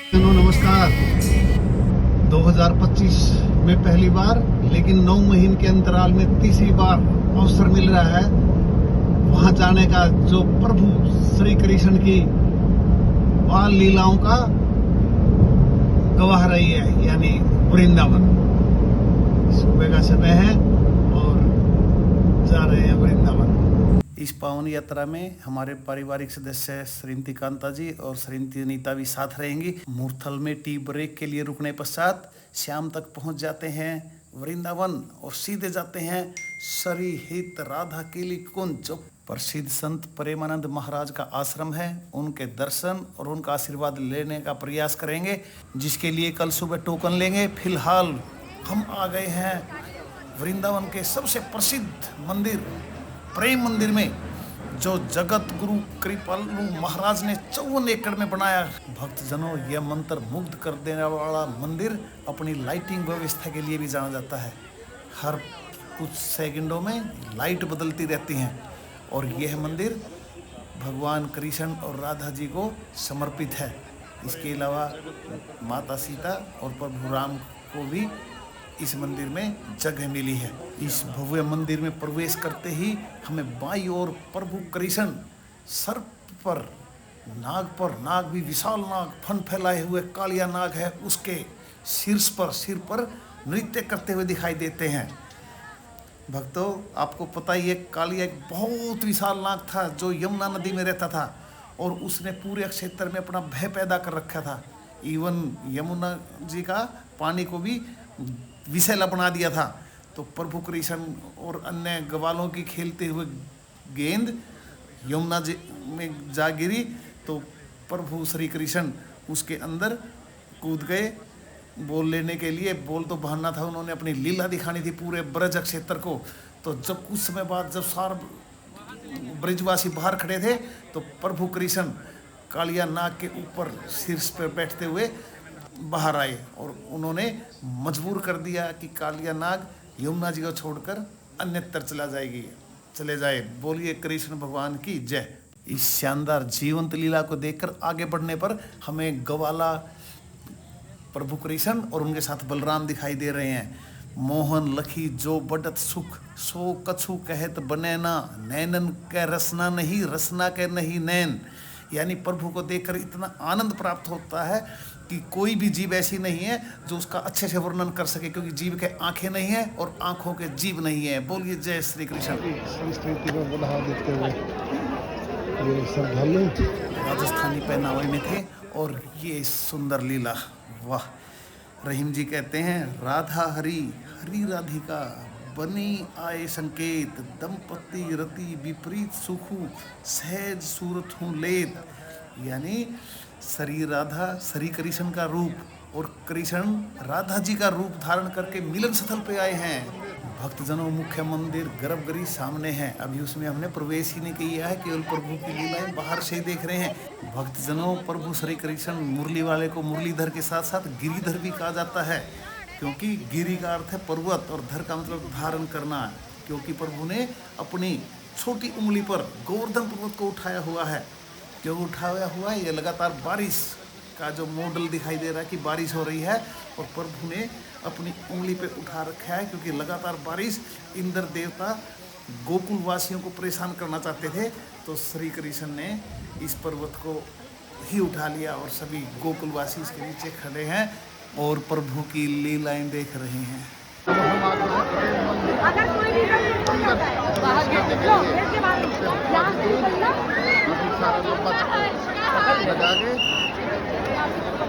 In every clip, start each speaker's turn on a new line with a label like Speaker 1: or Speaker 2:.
Speaker 1: नमस्कार। 2025 में पहली बार, लेकिन 9 महीने के अंतराल में तीसरी बार अवसर मिल रहा है वहां जाने का, जो प्रभु श्री कृष्ण की बाल लीलाओं का गवाह रही है, यानी वृंदावन। सुबह का समय है और जा रहे हैं वृंदावन। इस पावन यात्रा में हमारे पारिवारिक सदस्य श्रीमती कांता जी और श्रीमती अनीता भी साथ रहेंगी। मूर्थल में टी ब्रेक के लिए रुकने पश्चात शाम तक पहुंच जाते हैं वृंदावन और सीधे जाते हैं श्री हित राधा केली कुंज, जो प्रसिद्ध संत प्रेमानंद महाराज का आश्रम है। उनके दर्शन और उनका आशीर्वाद लेने का प्रयास करेंगे, जिसके लिए कल सुबह टोकन लेंगे। फिलहाल हम आ गए हैं वृंदावन के सबसे प्रसिद्ध मंदिर प्रेम मंदिर में, जो जगत गुरु कृपालु महाराज ने 54 एकड़ में बनाया। भक्तजनों, यह मंत्र मुग्ध कर देने वाला मंदिर अपनी लाइटिंग व्यवस्था के लिए भी जाना जाता है। हर कुछ सेकंडों में लाइट बदलती रहती हैं और यह मंदिर भगवान कृष्ण और राधा जी को समर्पित है। इसके अलावा माता सीता और प्रभु राम को भी इस मंदिर में जगह मिली है। इस भव्य मंदिर में प्रवेश करते ही हमें बाईं ओर प्रभु कृष्ण सर्प पर नाग भी विशाल नाग, फन फैलाए हुए कालिया नाग है, उसके सिर पर नृत्य करते हुए दिखाई देते हैं। भक्तों, आपको पता ही है, कालिया एक बहुत विशाल नाग था जो यमुना नदी में रहता था और उसने पूरे क्षेत्र में अपना भय पैदा कर रखा था। इवन यमुना जी का पानी को भी विषैला बना दिया था। तो प्रभु कृष्ण और अन्य ग्वालों की खेलते हुए गेंद यमुना जी में जा गिरी, तो प्रभु श्री कृष्ण उसके अंदर कूद गए बोल लेने के लिए। बोल तो बहाना था, उन्होंने अपनी लीला दिखानी थी पूरे ब्रज क्षेत्र को। तो जब कुछ समय बाद जब सारे ब्रजवासी बाहर खड़े थे, तो प्रभु कृष्ण कालिया नाग के ऊपर शीर्ष पर बैठते हुए बाहर आए और उन्होंने मजबूर कर दिया कि कालिया नाग यमुना जी को छोड़कर अन्यत्र चले जाए। बोलिए कृष्ण भगवान की जय। इस शानदार जीवंत लीला को देखकर आगे बढ़ने पर हमें गवाला प्रभु कृष्ण और उनके साथ बलराम दिखाई दे रहे हैं। मोहन लखी जो बढ़त सुख, सो कछु कहत बने ना, नैनन के रसना नहीं, रसना के नहीं नैन। यानी प्रभु को देखकर इतना आनंद प्राप्त होता है कि कोई भी जीव ऐसी नहीं है जो उसका अच्छे से वर्णन कर सके, क्योंकि जीव के आंखें नहीं है और आंखों के जीव नहीं है। बोलिए जय श्री कृष्ण। संस्कृति में बढ़ावा देते हुए ये श्रद्धालु राजस्थानी पहनावे में थे और ये सुंदर लीला, वाह। रहीम जी कहते हैं, राधा हरि हरि राधिका बनी आए संकेत, दंपति रति विपरीत सुखु, सहज सूरत हूँ लेत। यानी श्री राधा श्री कृष्ण का रूप और कृष्ण राधा जी का रूप धारण करके मिलन स्थल पे आए हैं। भक्तजनों, मुख्य मंदिर गर्भगृह सामने है, अभी उसमें हमने प्रवेश ही नहीं किया है, केवल प्रभु की लीलाएं बाहर से ही देख रहे हैं। भक्तजनों, प्रभु श्री कृष्ण मुरली वाले को मुरलीधर के साथ साथ गिरिधर भी कहा जाता है, क्योंकि गिरि का अर्थ है पर्वत और धर का मतलब धारण करना, क्योंकि प्रभु ने अपनी छोटी उंगली पर गोवर्धन पर्वत को उठाया हुआ है। जो उठाया हुआ है, ये लगातार बारिश का जो मॉडल दिखाई दे रहा है कि बारिश हो रही है, और प्रभु ने अपनी उंगली पे उठा रखा है, क्योंकि लगातार बारिश, इंद्र देवता गोकुल वासियों को परेशान करना चाहते थे। तो श्री कृष्ण ने इस पर्वत को ही उठा लिया और सभी गोकुलवासी इसके नीचे खड़े हैं और प्रभु की लीलाएं देख रहे हैं।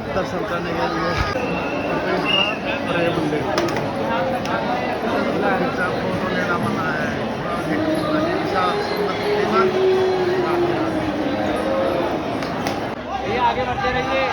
Speaker 1: दर्शन करने के लिए प्रेम मंदिर फोटो लेना मना है। ये आगे बढ़ते रहिए।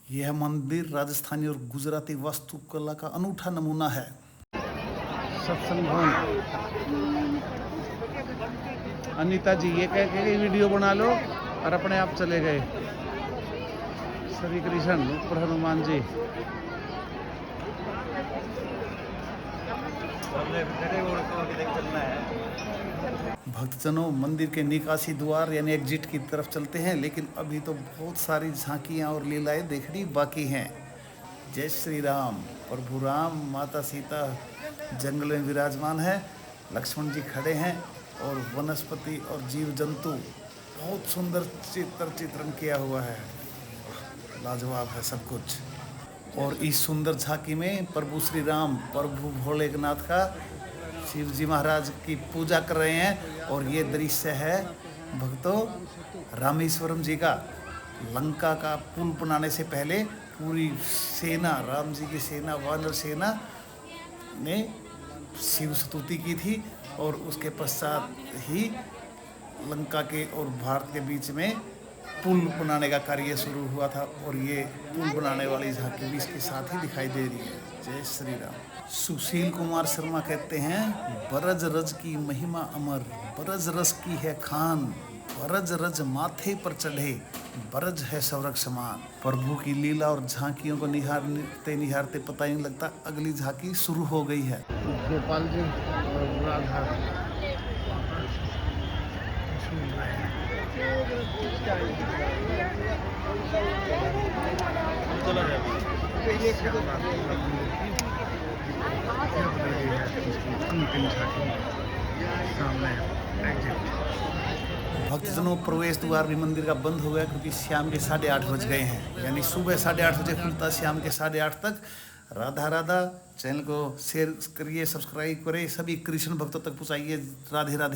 Speaker 1: यह मंदिर राजस्थानी और गुजराती वास्तुकला का अनूठा नमूना है। सत्संग भवन अनीता जी ये कह के वीडियो बना लो और अपने आप चले गए। श्री कृष्ण ऊपर हनुमान जी। भक्तजनों मंदिर के निकासी द्वार यानी एग्जिट की तरफ चलते हैं, लेकिन अभी तो बहुत सारी झांकियां और लीलाएं देखनी बाकी हैं। जय श्री राम। प्रभु राम माता सीता जंगल में विराजमान है, लक्ष्मण जी खड़े हैं और वनस्पति और जीव जंतु बहुत सुंदर चित्रण किया हुआ है। लाजवाब है सब कुछ। और इस सुंदर झांकी में प्रभु श्री राम प्रभु भोलेनाथ का शिव जी महाराज की पूजा कर रहे हैं। और ये दृश्य है भक्तों रामेश्वरम जी का। लंका का पुल बनाने से पहले पूरी सेना, राम जी की सेना, वानर सेना ने शिव स्तुति की थी और उसके पश्चात ही लंका के और भारत के बीच में पुल बनाने का कार्य शुरू हुआ था। और ये पुल बनाने वाली झांकी भी इसके साथ ही दिखाई दे रही है। जय श्री राम। सुशील कुमार शर्मा कहते हैं, बरज रज की महिमा अमर, बरज रस की है खान, बरज रज माथे पर चढ़े, बरज है सौरभ समान। प्रभु की लीला और झांकियों को निहारते निहारते पता ही नहीं लगता अगली झांकी शुरू हो गई है। गोपाल जी और राधा भक्तजनों प्रवेश द्वार भी मंदिर का बंद हो गया क्योंकि शाम के 8:30 बज गए हैं। यानी सुबह 8:30 बजे खुलता, शाम के 8:30 तक। राधा राधा। चैनल को शेयर करिए, सब्सक्राइब करें, सभी कृष्ण भक्तों तक पहुँचाइए। राधे राधे।